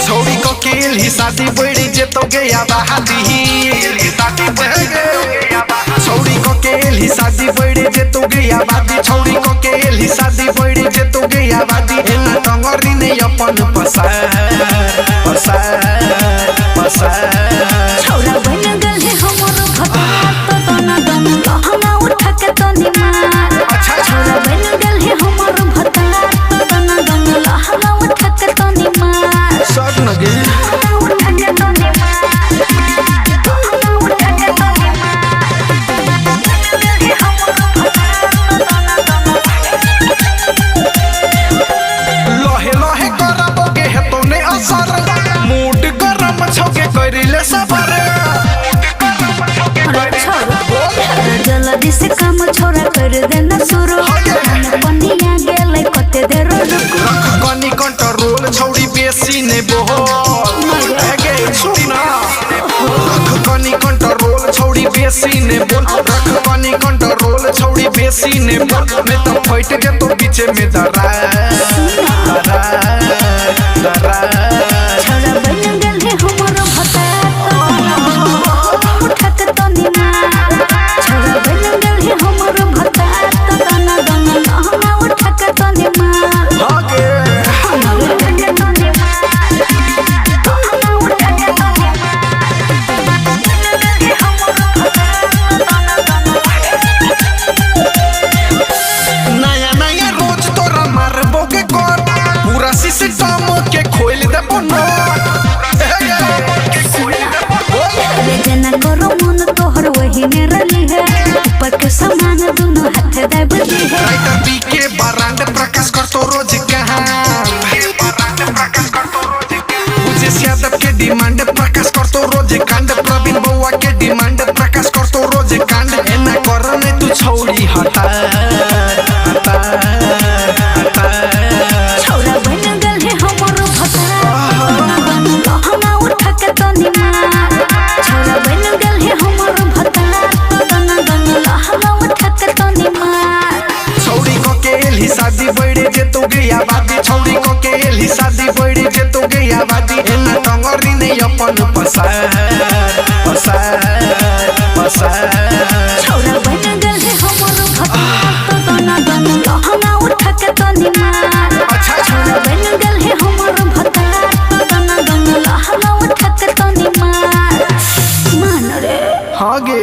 छोड़ी को केल ही शादी बड़ी जे तो गया बहादी छोड़ी को केल ही शादी बड़ी जे तो गया बादी छोड़ी को केल ही शादी बड़ी जे तो गया बादी एना टंगरी ने अपन छोरा बन गल है हमर भगवान तो तना दम लहंगा उठा के तो निमार छोरा बन गल है हमर भगवान तो तना दम लहंगा उठा के तो निमार सब लगे उठा के तो निमार उठा के तो लहे लहे करबोगे है तोने असर मूड गरम छौके करिले सफर जल्दी से काम छोरा कर देना शुरू पनिया गेले कते देर रख कनी कंट्रोल छौड़ी बेसी ने बोल आगे सुना रख कनी कंट्रोल छौड़ी बेसी ने बोल रख कनी कंट्रोल छौड़ी बेसी ने बोल मैं तो फट के तो पीछे में दरा छोरा बन गल है हमर भगवान उठा के तो निमार छोरा बन गल है हमर भगवान तो तना दम लहंगा उठा के तो निमार आगे उठा के तो निमार उठा के तो नया नया रोज तोरा मारबोगे कर पूरा सिस्टम के खोल देबो न जना करो मन तोहर वही ने रली है ऊपर के सामान दोनों हाथ दब दी है राइटर पी के बरांड प्रकाश कर तो रोज कहां मुझे यादव के डिमांड प्रकाश कर तो रोज कांड प्रवीण बउआ के डिमांड प्रकाश कर तो रोज कांड एना करने तू छोड़ी हटा छोरा बन गल है हमर भगवान लहंगा उठा के तो निमार छोरा बन गल है हमर भगवान लहंगा उठा के तो निमार छौड़ी को केल ही शादी बड़ी जे तू गया बादी छौड़ी को केल ही शादी बड़ी जे तू गया बादी एना टंगरी ने अपन छोरा बन गल है हमर भगवान तो लहंगा उठा के तो निमार छोरा बन गल है हमर भगवान तो लहंगा उठा के तो निमार मान रे हाँ गे